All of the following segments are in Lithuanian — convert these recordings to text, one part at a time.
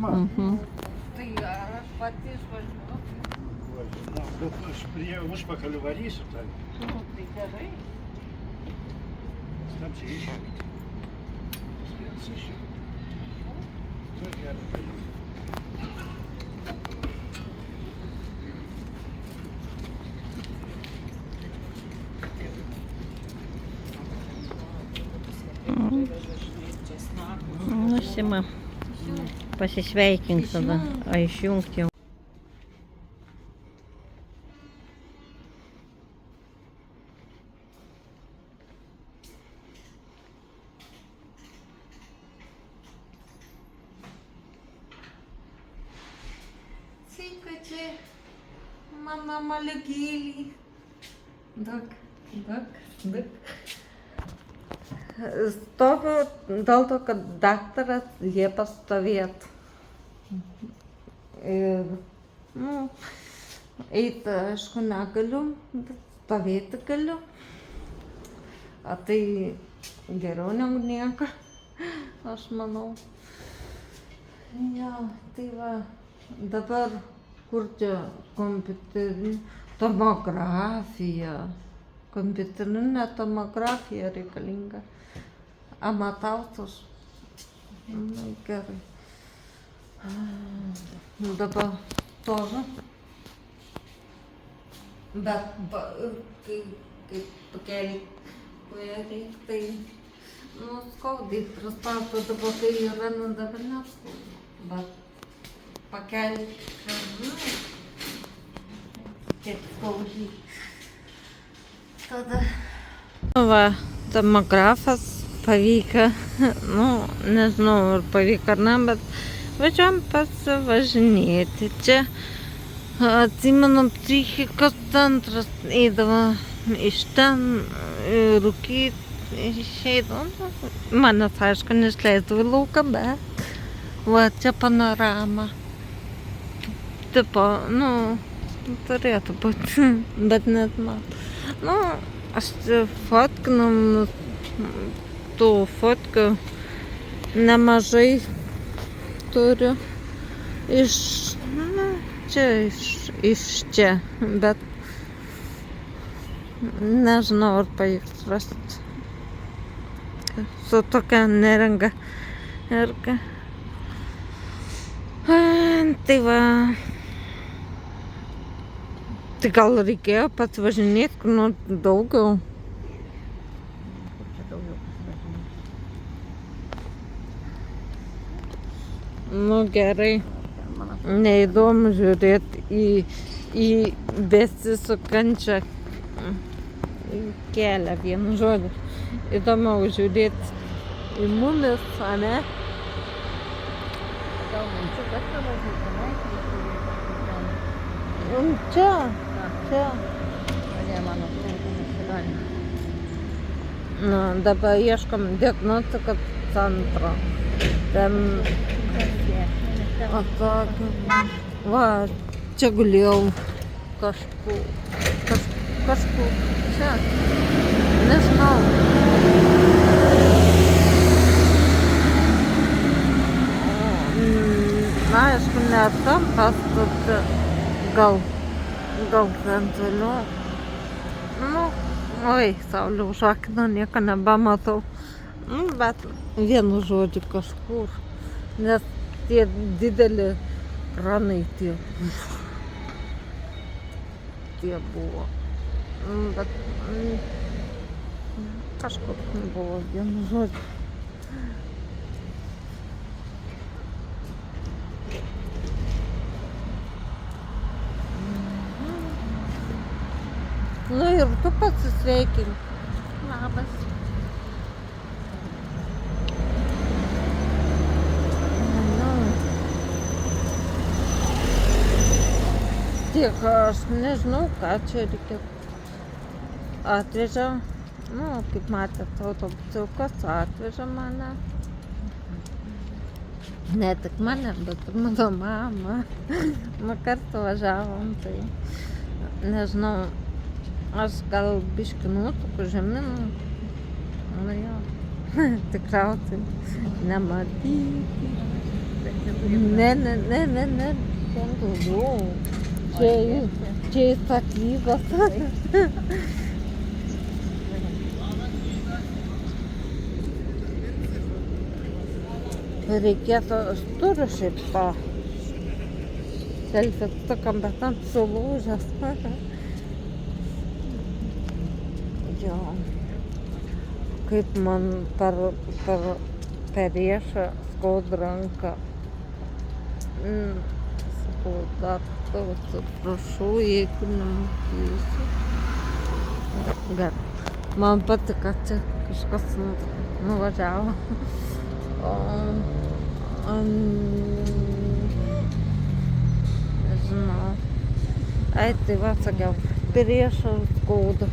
mama. Tai ar aš pati išvažiuosiu? Na, bet aš prie užpakalių varysiu, tai Nu, tai gerai. stabdžiai išjungti. Vienas išjungti. Nu, gerai, pajungti. Nu, Sima, pasisveikink tada, o išjungti jau. Цикаче, mano malegėlį. Dak. Stoviu dėl to, kad daktaras liepia stovėti. Ir, eiti, aišku, negaliu, bet stovėti galiu. O tai geriau negu nieko, aš manau. Ja, tai va, dabar kur čia kompiuterinė tomografija. Kompiuterinė tomografija reikalinga. Amatautus. Na, gerai. Dabar stoviu. Bet kai pakeli kojelį, tai skaudai pristato dabar, kai yra, dabar neskauda. Bet pakeli, kiek skaudžiai. Tada. Va, tomografas pavyko, nežinau, ar pavyko ar ne, bet važiuojam pasivažinėti. Čia, atsimenu, psichikos centras eidavo iš ten, rūkyti, išeidavo. Manęs, aišku, neišleisdavo į lauką, bet va, čia panorama. Tipo, turėtų būti, bet net man. Aš fotkinau, tų fotkų nemažai turiu iš čia, bet nežinau, ar pavyks rasti. Su tokia neringa irgi. Tai va. Tai gal reikėjo pasivažinėti, kur nors daugiau. Gerai. Neįdomu žiūrėti į besisukančią kelią, vienu žodžiu. Įdomiau žiūrėti į mumis, ane? Čia. Dabar ieškom diagnostikos centro. Ten va, čia gulėjau kažkur čia, nežinau. Aišku, ne tam pastate, gal ten toliau. Oi, saulė užakino, nieko nebematau. Bet vienu žodžiu kažkur, nes tie dideli kranai tie buvo. Bet kažkur buvo vienu žodžiu. Ir tu pasisveikink. Labas. Tiek aš nežinau, ką čia reikia. Atveža, kaip matėt, autobusiukas atveža mane. Ne tik mane, bet ir mano mamą. Kartu važiavom, tai nežinau. Aš gal biškį nuotukų žemyn, jo, tikriausiai nematyti. Ne, ten daugiau. Čia įstatytas. Reikėtų, aš turiu šiaip to selfie-tuką, bet ant sulūžęs. Jo. Kaip man per riešą skauda ranką. Sakau, dar tau atsiprašau, jeigu nematysiu. Bet man patiko, čia kažkas nuvažiavo. Nežinau. Ai, tai va, sakiau, priešą skauda.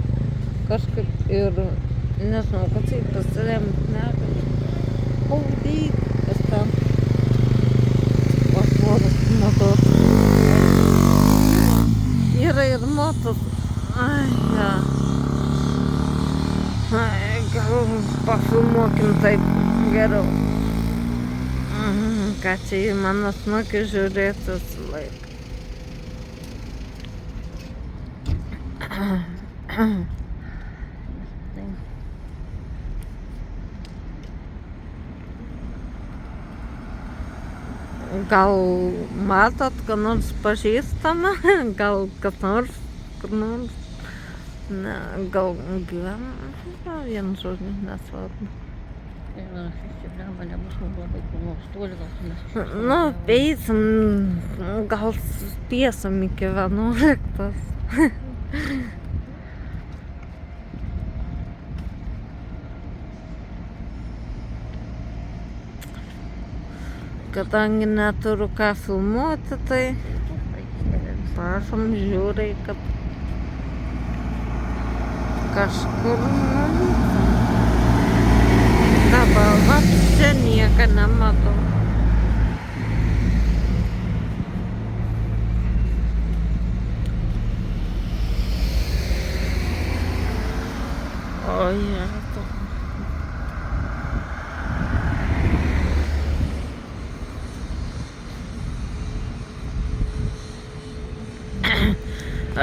Kažkaip ir nežinau, kad tai pasiremti negali. Kaudyk, kas ten. Pasvoras motos. Yra ir motos. Ai, ja. Ai, gal pafilmuokim taip geriau. Ką čia į mano snukį žiūrėtis laik. Gal matot, ką nors pažįstama? Gal kas nors, kur nors? Ne, gal gyvena? Vienu žodžiu, nesvarbu. Nu, eisim, gal spėsim iki 11. Kadangi neturiu ką filmuoti, tai prašom žiūrai, kad kažkur dabar va čia nieko nematau. O Jėzau.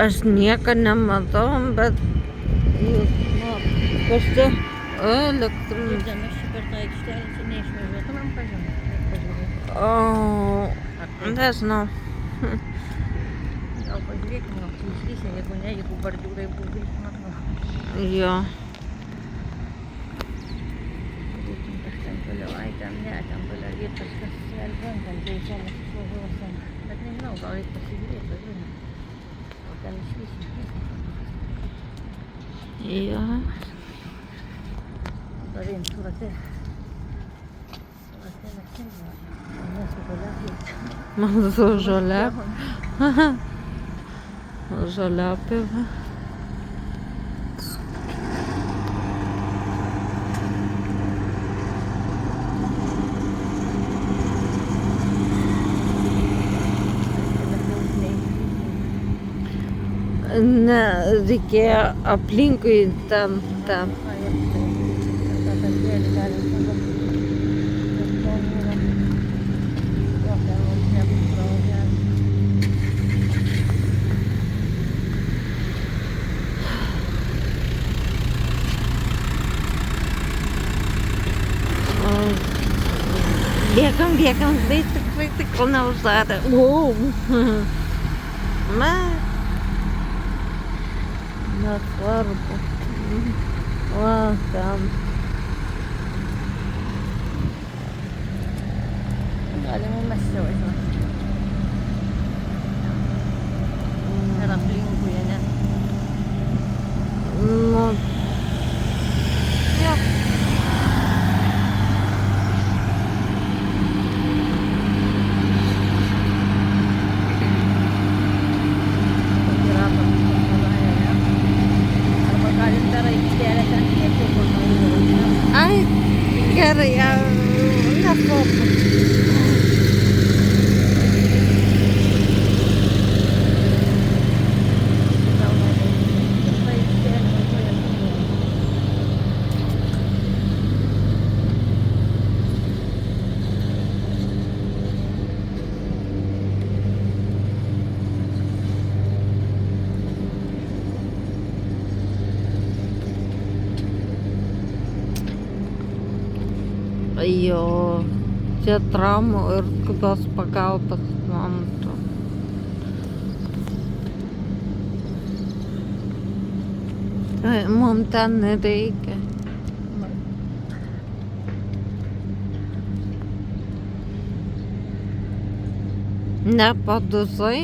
Aš nieko nematau, bet jūs matote. Kas čia? Elektrinis. Mes šį per tą aikštelę čia neišvažiuotumėm, pažiūrėti. O, nežinau. Gal pažiūrėkim, gal tu išlysi, jeigu ne, jeigu bordiūrai būtų išmatau. Jo. Būtum kažkam toliau, ai ten ne, ten toliau vietas, kas elgiantam, tai čia mes išvažiuosim. Bet nežinau, gal reikia pasižiūrėti, pažiūrėti. Gal ten išlysi. Jo. Darym, surate. Surate naktinį. Mūsų žoliapės. Man su žoliapė. Žoliapė. Ne, reikėjo aplinkui ten. Bėgam, tai tik kol neuždarė. Nesvarbu. Va, ten. Galima mes čia važiuoti. Ir aplinkui, ne? Nu. Jo. Ai, gerai, nesvarbu. Jo, čia traumų ir skubios pagalbos momentu. Tai mums ten nereikia. Nepadusai?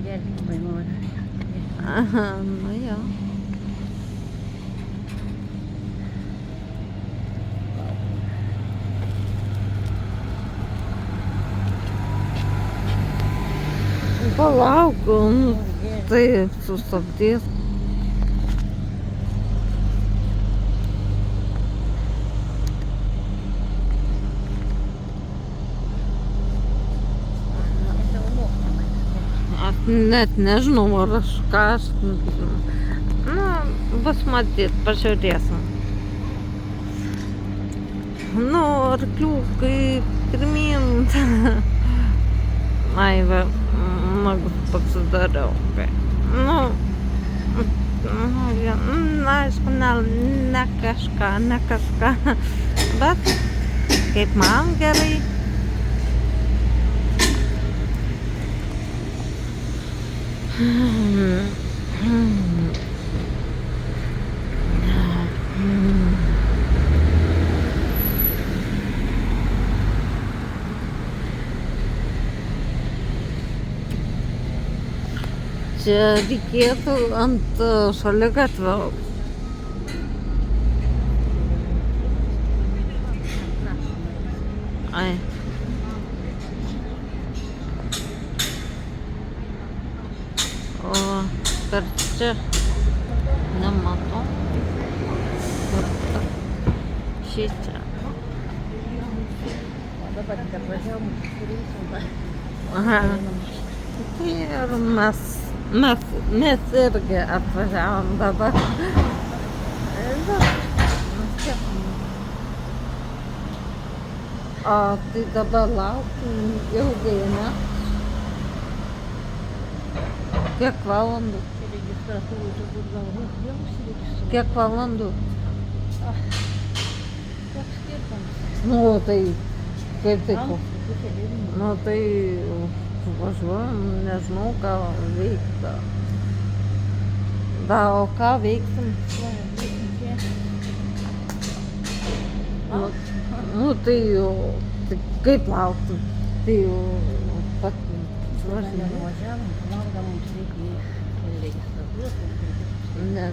Gelbėjimai nori. Aha, nu jo. Palauk, nu, tai sustabdys. Aš net nežinau, ar aš ką aš... Nu, bus matyt, pažiūrėsim. Nu, arkliukai pirmyn. Ai, va, nagus pasidariau. Nu, aišku, ne kažką, bet kaip man gerai. Čia reikėtų ant šaligatvio. Ai. O per čia nematau. Šičia. O dabar tik atvažiavom, turėsim tą. Aha. Ir mes irgi atvažiavom dabar. O tai dabar lauksim ilgai, ne? Kiek valandų? Registratūrų turbūt galbūt vėl užsiregistruoti. Kiek valandų? Koks skirtumas? Nu, tai kaip tai? Pusė devynių. Nu, tai važiuojam, nežinau, ką veikti. Da, o ką veiksim? Nu, tai jau, tai kaip lauksim? Tai jau pat važiuojam. Nuvažiavom, gal mums reikia registruoti. Ne.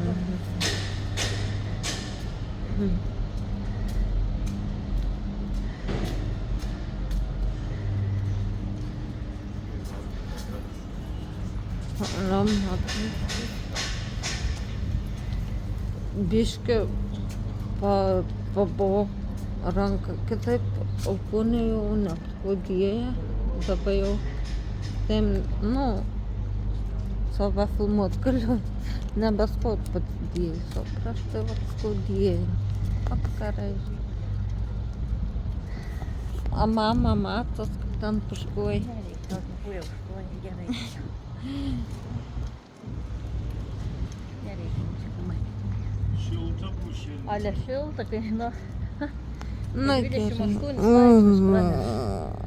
Biški pabuvo ranką kitaip, alkūnė jau neskaudėja, dabar jau taip, nu, save filmuot galiu, nebeskaud padidėjus, o prieš tai vat skaudėja, apkarai. A mama matos, kaip ten puškuoja. Nereikia, tau buvo jau štuoni, gerai. Nereikia, čia pamatyti. Šilta bus šiandien. Ale šilta, kai, nu, Na, 28 gerai. laipsnius pranešė.